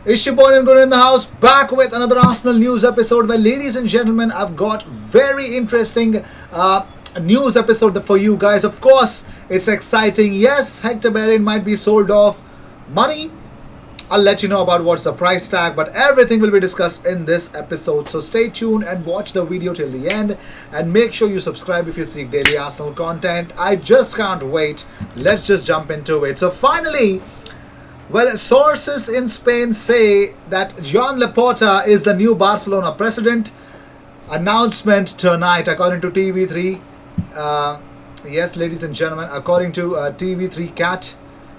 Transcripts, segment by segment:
Ishibon and Guru in the house, back with another Arsenal news episode where, ladies and gentlemen, I've got very interesting news episode for you guys. Of course, it's exciting. Yes, Hector Bellerin might be sold off. Money, I'll let you know about what's the price tag, but everything will be discussed in this episode. So stay tuned and watch the video till the end, and make sure you subscribe if you seek daily Arsenal content. I just can't wait. Let's just jump into it. So finally, well, sources in Spain say that Joan Laporta is the new Barcelona president. Announcement tonight, according to TV3. Yes, ladies and gentlemen, according to TV3 Cat,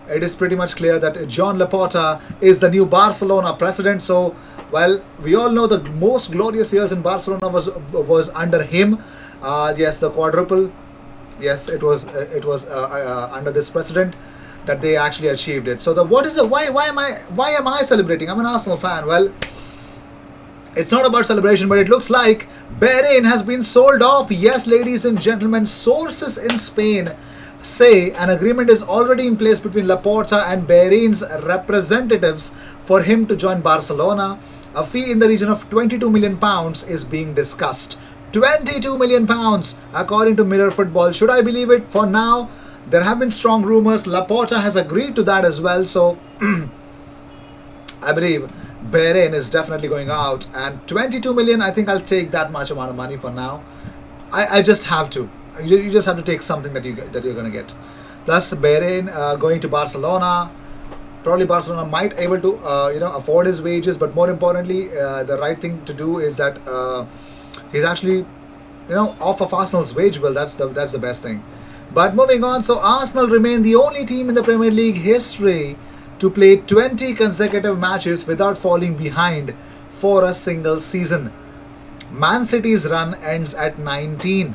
it is pretty much clear that Joan Laporta is the new Barcelona president. So, well, we all know the most glorious years in Barcelona was under him. Yes, the quadruple. Yes, it was under this president that they actually achieved it. So why am I celebrating? I'm an Arsenal fan. Well, it's not about celebration, but it looks like Bellerin has been sold off. Yes, ladies and gentlemen, sources in Spain say an agreement is already in place between Laporta and Bellerin's representatives for him to join Barcelona. A fee in the region of £22 million is being discussed. £22 million, according to Mirror Football. Should I believe it? For now, there have been strong rumors. Laporta has agreed to that as well. So, I believe Bellerin is definitely going out. And 22 million, I think I'll take that much amount of money for now. I just have to. You just have to take something that you're going to get. Plus, Bellerin going to Barcelona. Probably Barcelona might able to afford his wages. But more importantly, the right thing to do is that he's actually off of Arsenal's wage bill. That's the best thing. But moving on, so Arsenal remain the only team in the Premier League history to play 20 consecutive matches without falling behind for a single season. Man City's run ends at 19.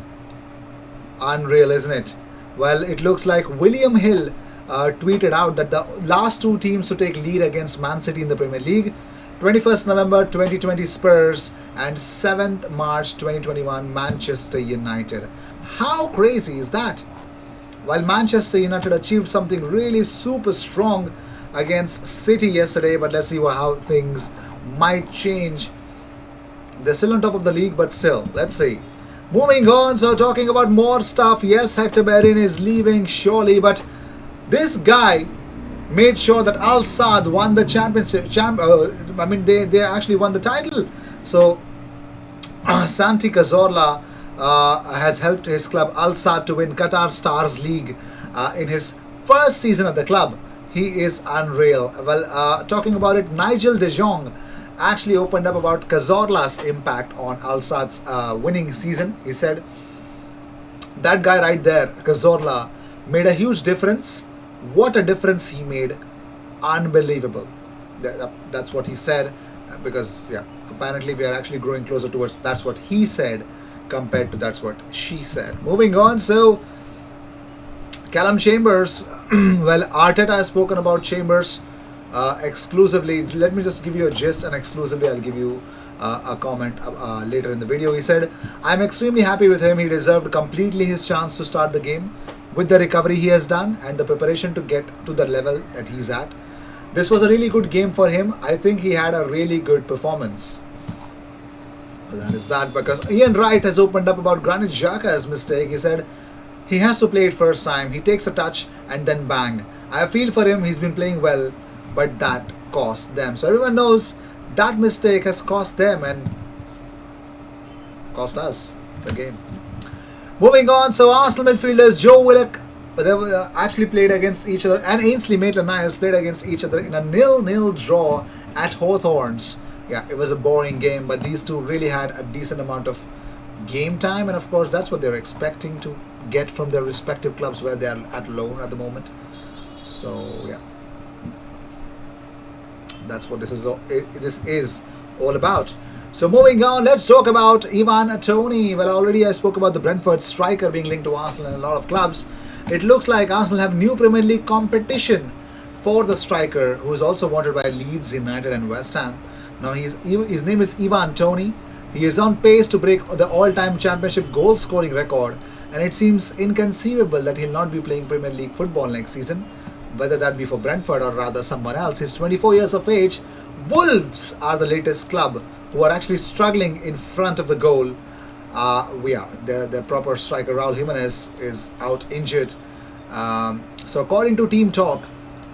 Unreal, isn't it? Well, it looks like William Hill tweeted out that the last two teams to take lead against Man City in the Premier League, 21st November 2020 Spurs and 7th March 2021 Manchester United. How crazy is that? While Manchester United achieved something really super strong against City yesterday, but let's see how things might change. They're still on top of the league, but still, let's see. Moving on, so talking about more stuff. Yes, Hector Bellerin is leaving surely, but this guy made sure that Al Sadd won the championship. They actually won the title. So Santi Cazorla has helped his club Al Sadd to win Qatar Stars League in his first season at the club. He is unreal. Well, talking about it, Nigel de Jong actually opened up about Cazorla's impact on Al Sadd's winning season. He said, that guy right there, Cazorla, made a huge difference. What a difference he made. Unbelievable. That's what he said. Because, yeah, apparently we are actually growing closer towards that's what he said compared to that's what she said. Moving on, so Callum Chambers, well, Arteta has spoken about Chambers exclusively. Let me just give you a gist, and exclusively I'll give you a comment later in the video. He said, I'm extremely happy with him. He deserved completely his chance to start the game with the recovery he has done and the preparation to get to the level that he's at. This was a really good game for him. I think he had a really good performance. Well, that is that, because Ian Wright has opened up about Granit Xhaka's mistake. He said he has to play it first time. He takes a touch and then bang. I feel for him. He's been playing well, but that cost them. So everyone knows that mistake has cost them and cost us the game. Moving on, so Arsenal midfielders Joe Willock, they actually played against each other, and Ainsley Maitland-Niles played against each other in a 0-0 draw at Hawthorns. Yeah, it was a boring game, but these two really had a decent amount of game time, and of course that's what they're expecting to get from their respective clubs where they are at loan at the moment. So yeah, that's what this is all about. So moving on, let's talk about Ivan Toney. Well, already I spoke about the Brentford striker being linked to Arsenal and a lot of clubs. It looks like Arsenal have new Premier League competition for the striker, who is also wanted by Leeds United and West Ham. Now his name is Ivan Toney. He is on pace to break the all-time championship goal-scoring record, and it seems inconceivable that he'll not be playing Premier League football next season, whether that be for Brentford or rather someone else. He's 24 years of age Wolves are the latest club who are actually struggling in front of the goal. Their proper striker Raul Jimenez is out injured. So according to Team Talk,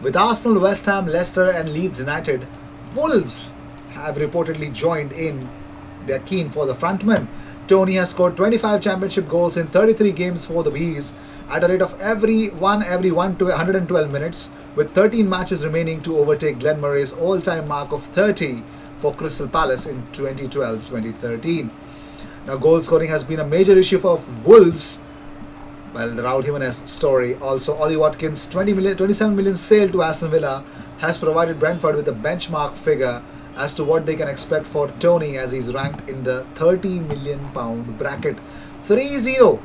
with Arsenal, West Ham, Leicester and Leeds United, Wolves have reportedly joined in. They're keen for the frontman. Tony has scored 25 championship goals in 33 games for the Bees at a rate of every 1 to 112 minutes, with 13 matches remaining to overtake Glenn Murray's all-time mark of 30 for Crystal Palace in 2012-2013. Now, goal scoring has been a major issue for Wolves. Well, the Raul Jimenez story. Also, Ollie Watkins' 27 million sale to Aston Villa has provided Brentford with a benchmark figure as to what they can expect for Tony, as he's ranked in the £30 million bracket. 3-0.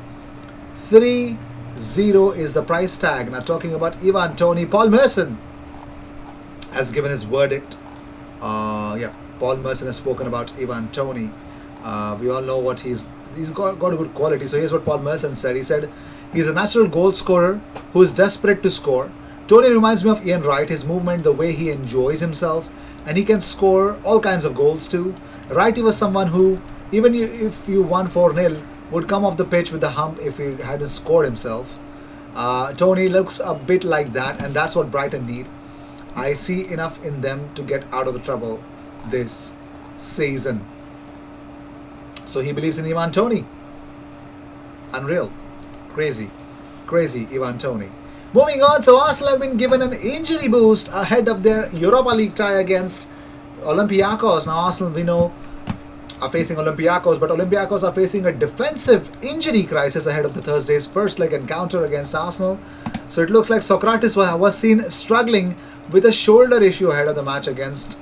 3-0 is the price tag. Now, talking about Ivan Toney, Paul Merson has given his verdict. Paul Merson has spoken about Ivan Toney. We all know what he's got a good quality. So here's what Paul Merson said. He said, he's a natural goal scorer who is desperate to score. Tony reminds me of Ian Wright, his movement, the way he enjoys himself, and he can score all kinds of goals too. Wright was someone who, even if you won 4-0, would come off the pitch with a hump if he hadn't scored himself. Tony looks a bit like that, and that's what Brighton need. I see enough in them to get out of the trouble this season. So he believes in Ivan Toney. Unreal. Crazy Ivan Toney. Moving on, so Arsenal have been given an injury boost ahead of their Europa League tie against Olympiacos. Now Arsenal, we know, are facing Olympiacos, but Olympiacos are facing a defensive injury crisis ahead of the Thursday's first leg encounter against Arsenal. So it looks like Socrates was seen struggling with a shoulder issue ahead of the match against...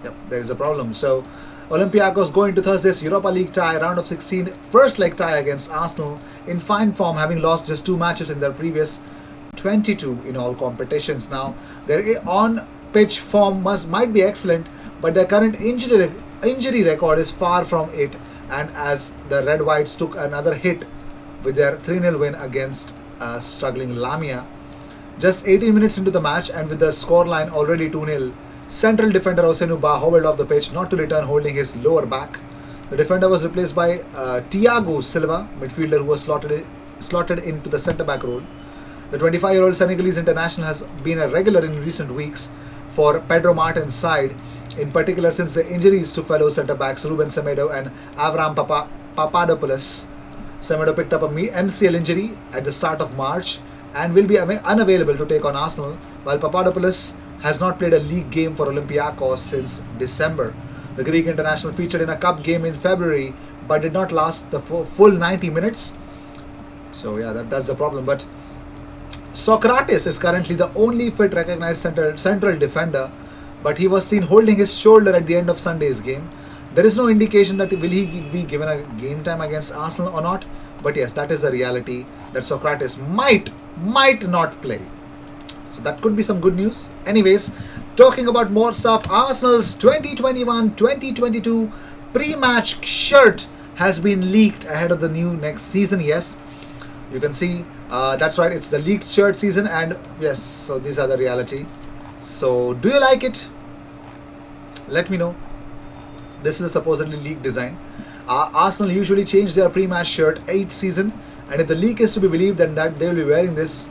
there is a problem. So Olympiacos going to Thursday's Europa League tie, round of 16, first leg tie against Arsenal, in fine form, having lost just 2 matches in their previous 22 in all competitions. Now, their on-pitch form might be excellent, but their current injury record is far from it, and as the Red Whites took another hit with their 3-0 win against struggling Lamia. Just 18 minutes into the match, and with the scoreline already 2-0, central defender Osenu Ba hobbled off the pitch, not to return, holding his lower back. The defender was replaced by Thiago Silva, midfielder who was slotted into the centre-back role. The 25-year-old Senegalese international has been a regular in recent weeks for Pedro Martin's side, in particular since the injuries to fellow centre-backs Ruben Semedo and Avram Papadopoulos. Semedo picked up a MCL injury at the start of March and will be unavailable to take on Arsenal, while Papadopoulos has not played a league game for Olympiacos since December. The Greek international featured in a cup game in February but did not last the full 90 minutes. So that's the problem. But Socrates is currently the only fit recognized central defender, but he was seen holding his shoulder at the end of Sunday's game. There is no indication that will he be given a game time against Arsenal or not, but yes, that is the reality, that Socrates might not play. So that could be some good news. Anyways, talking about more stuff, Arsenal's 2021-2022 pre-match shirt has been leaked ahead of the new next season. Yes, you can see, that's right, it's the leaked shirt season, and yes, so these are the reality. So do you like it? Let me know. This is a supposedly leaked design. Arsenal usually change their pre-match shirt each season, and if the leak is to be believed, then that they will be wearing this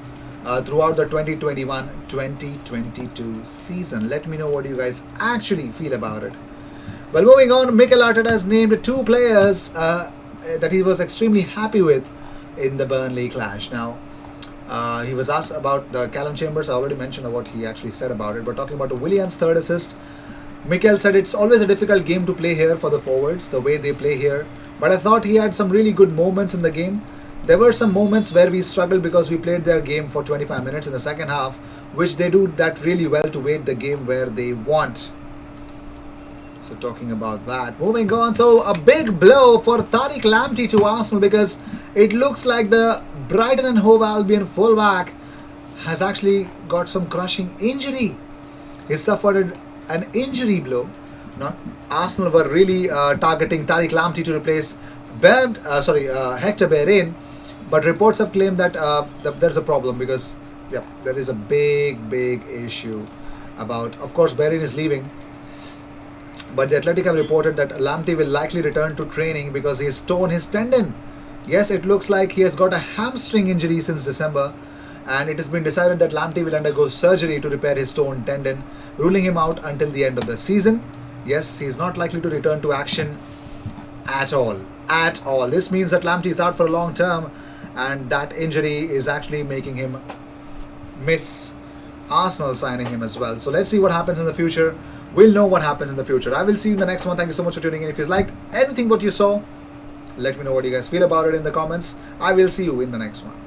throughout the 2021-2022 season. Let me know what you guys actually feel about it. Well, moving on, Mikel Arteta has named 2 players that he was extremely happy with in the Burnley clash. Now, he was asked about the Callum Chambers. I already mentioned what he actually said about it, but talking about the Willian's third assist, Mikel said it's always a difficult game to play here for the forwards, the way they play here, but I thought he had some really good moments in the game. There were some moments where we struggled because we played their game for 25 minutes in the second half, which they do that really well to wait the game where they want. So talking about that, moving on, so a big blow for Tariq Lamptey to Arsenal, because it looks like the Brighton and Hove Albion fullback has actually got some crushing injury. He suffered an injury blow. Now, Arsenal were really targeting Tariq Lamptey to replace Hector Bellerin, but reports have claimed that there's a problem, because there is a big issue about, of course, Bellerin is leaving, But the Athletic have reported that Lamptey will likely return to training because he has torn his tendon. Yes, it looks like he has got a hamstring injury since December, and it has been decided that Lamptey will undergo surgery to repair his torn tendon, ruling him out until the end of the season. Yes, he is not likely to return to action at all. At all. This means that Lamptey is out for a long term, and that injury is actually making him miss Arsenal signing him as well. So let's see what happens in the future. We'll know what happens in the future. I will see you in the next one. Thank you so much for tuning in. If you liked anything what you saw, let me know what you guys feel about it in the comments. I will see you in the next one.